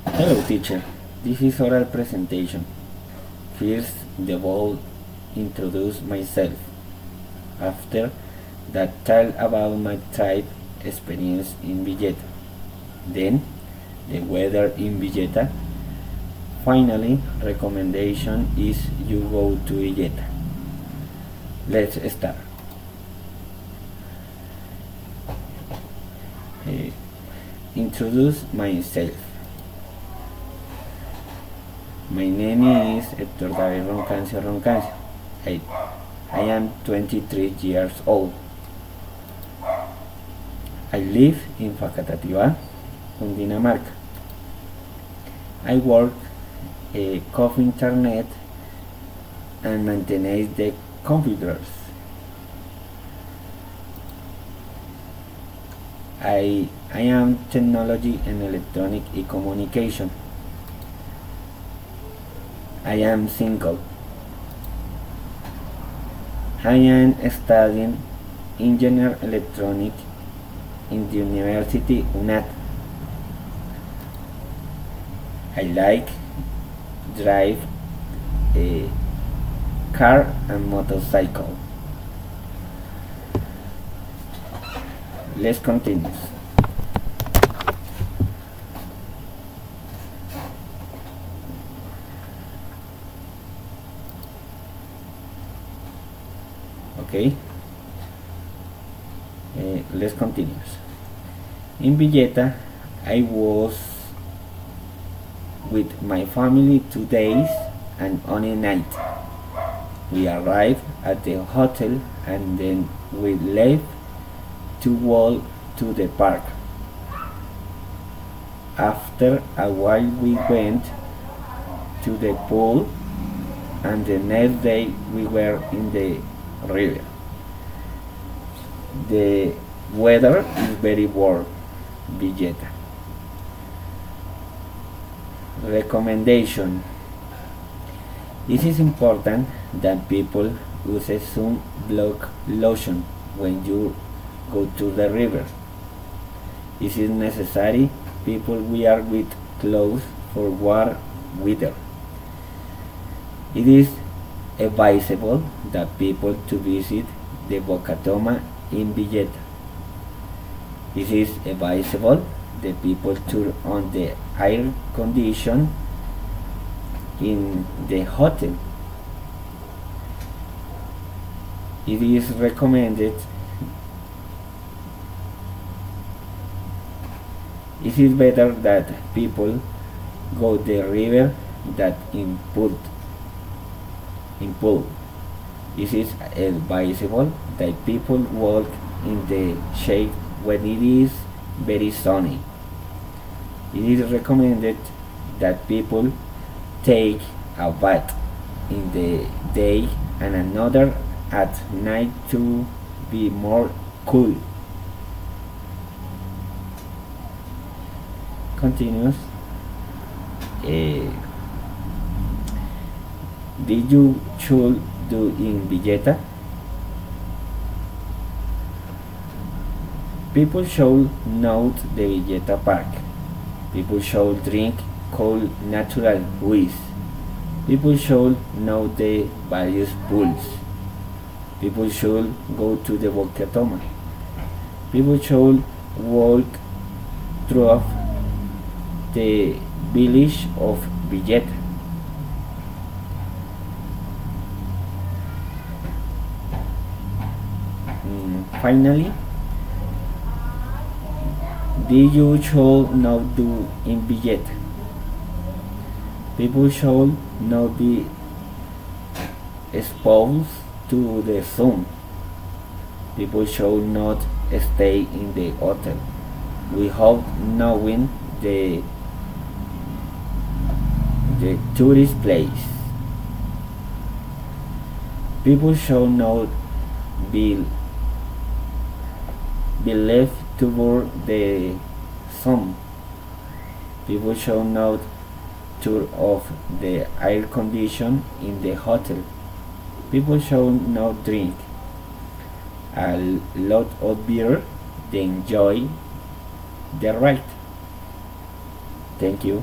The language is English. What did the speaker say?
Hello teacher, this is oral presentation. First, the bold introduce myself. After that, tell about my tribe experience in Villeta. Then, the weather in Villeta. Finally, recommendation is you go to Villeta. Let's start. Introduce myself. My name is Héctor David Roncancio Roncancio. I am 23 years old. I live in Facatativá, Cundinamarca. I work coffee internet and maintain the computers. I am technology and electronic communication. I am single. I am studying engineer electronic in the University UNAT. I like drive a car and motorcycle. Let's continue. Okay, let's continue. In Villeta, I was with my family 2 days and on a night. We arrived at the hotel and then we left to walk to the park. After a while we went to the pool and the next day we were in the river. The weather is very warm, Villeta. Recommendation. It is important that people use a sunblock lotion when you go to the river. It is necessary people wear with clothes for warm weather. It is advisable that people to visit the Bocatoma in Villeta. It is advisable the people turn on the air condition in the hotel. It is recommended. It is better that people go the river than in pool. It is advisable that people walk in the shade when it is very sunny. It is recommended that people take a bath in the day and another at night to be more cool. Continues. Did you should do in Villeta? People should note the Villeta Park. People should drink cold natural juice. People should know the various pools. People should go to the Bocatoma. People should walk through the village of Villeta. Finally, did you should not do in Villeta? People should not be exposed to the sun. People should not stay in the hotel without knowing the tourist place. People should not be left to burn the sun. People should not turn off the air condition in the hotel. People should not drink a lot of beer. They enjoy the ride. Thank you.